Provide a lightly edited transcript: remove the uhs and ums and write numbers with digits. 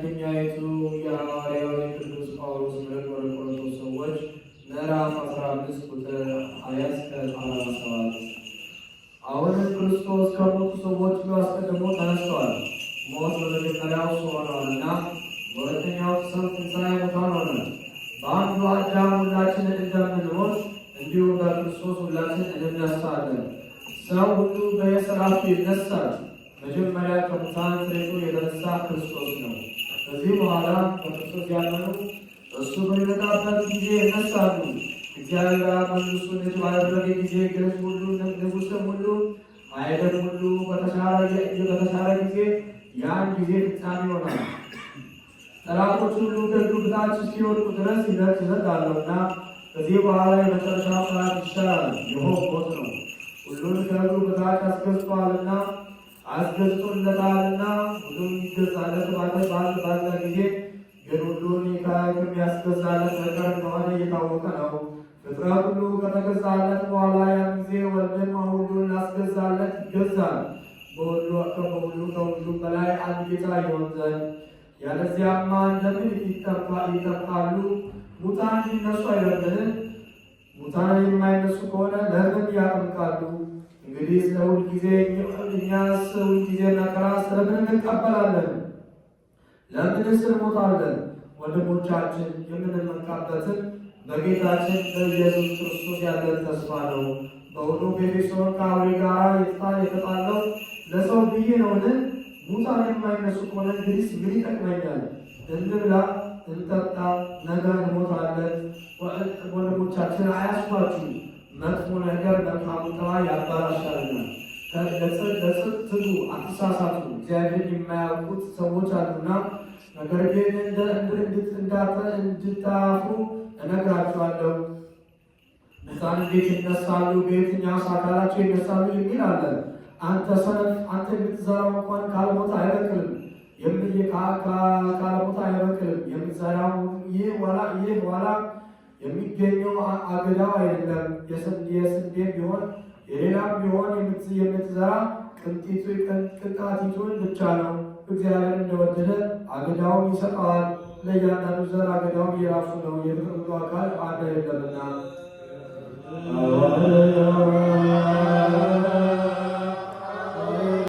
አንደኛይቱ የሐዋርያው የቅዱስ ጳውሎስ መልእክት ወደ ቆሮንቶስ ሰዎች ምዕራፍ 15 ቁጥር 20 እስከ 47። አሁንም ክርስቶስ ከሞቱ ሰዎች አስቀድሞ ተነስቷል። ሞት በመጀመሪያው ሰው ሆኗልና፣ በሁለተኛው ሰው ትንሣኤ ሙታን ሆነ። በአንዱ አዳም ሁላችንን እንደምንሞት እንዲሁ በክርስቶስ ሁላችን እንነሳለን። ሰው ሁሉ በየሥራቱ ይነሳል። መጀመሪያ ከሙታን ተለይቶ የተነሳ ክርስቶስ ነው። ከዚህ በኋላ በክርስቶስ ያመኑ እሱ በሚመጣበት ጊዜ ይነሳሉ። እግዚአብሔር መንግሥቱን ሕዝብ ባደረገ ጊዜ ገዥ ሁሉ ንጉሥም ሁሉ ኃይልም ሁሉ በተሻረ ጊዜ ያን ጊዜ ፍጻሜ ይሆናል። ጠላቶች ሁሉ ከእግሩ በታች እስኪወድቁ ድረስ ይዘጋሉና ከዚህ በኋላ የመጨረሻው ፍርሃት ይሻላል። ይኸው ሞት ነው። ሁሉን ከእግሩ በታች አስገዝቶለታልና ሁሉም ይገዛለት ባለ ጊዜ ግን ሁሉን ከሚያስገዛለት በቀር እንደሆነ እየታወቀ ነው። ፍጥረት ሁሉ ከተገዛለት በኋላ ያን ጊዜ ወልድም ሁሉን ላስገዛለት ይገዛል። ከሁሉ በላይ አንድ ጌታ ይሆን ዘንድ። ያለዚያማ እንደምን ይጠፋሉ? ሙታን ሊነሱ አይደለምን? ሙታን የማይነሱ ከሆነ ለምን ያጠምቃሉ? እንግዲህ ስለ ሁልጊዜ እኛስ ሁልጊዜ መከራ ስለምን እንቀበላለን? ለምንስ እንሞታለን? ወንድሞቻችን የምንመካበትን በጌታችን በኢየሱስ ክርስቶስ ያለን ተስፋ ነው። በሁሉ በኤፌሶን ከአውሬ ጋር የተጣለው ለሰው ብዬ ነውን? ሙታን የማይነሱ ከሆነ እንግዲህ ምን ይጠቅመኛል? እንብላ፣ እንጠጣ፣ ነገ እንሞታለን። ወንድሞቻችን አያስቷችሁ፣ መጥፎ ነገር መልካሙን ስራ ያበላሻልና። ለጽድቅ ትጉ፣ አትሳሳቱ። እግዚአብሔር የማያውቁት ሰዎች አሉና። ነገር ግን እንድታፍሩ እነግራችኋለሁ። ሙታን እንዴት ይነሳሉ? በየትኛውስ አካላቸው ይነሳሉ የሚል አለ። አንተ ሰነፍ፣ አንተ የምትዘራው እንኳን ካለሞታ አይበቅልም። ካለሞታ አይበቅልም። የምትዘራው ይህ ኋላ የሚገኘው አገዳው አይደለም። የስንዴ ቢሆን የሌላም ቢሆን የምትዘራ ቅንጣቲቱን ብቻ ነው። እግዚአብሔር እንደወደደ አገዳውን ይሰጠዋል። ለእያንዳንዱ ዘር አገዳውን የራሱ ነው። የፍጥረቱ አካል አንድ አይደለምና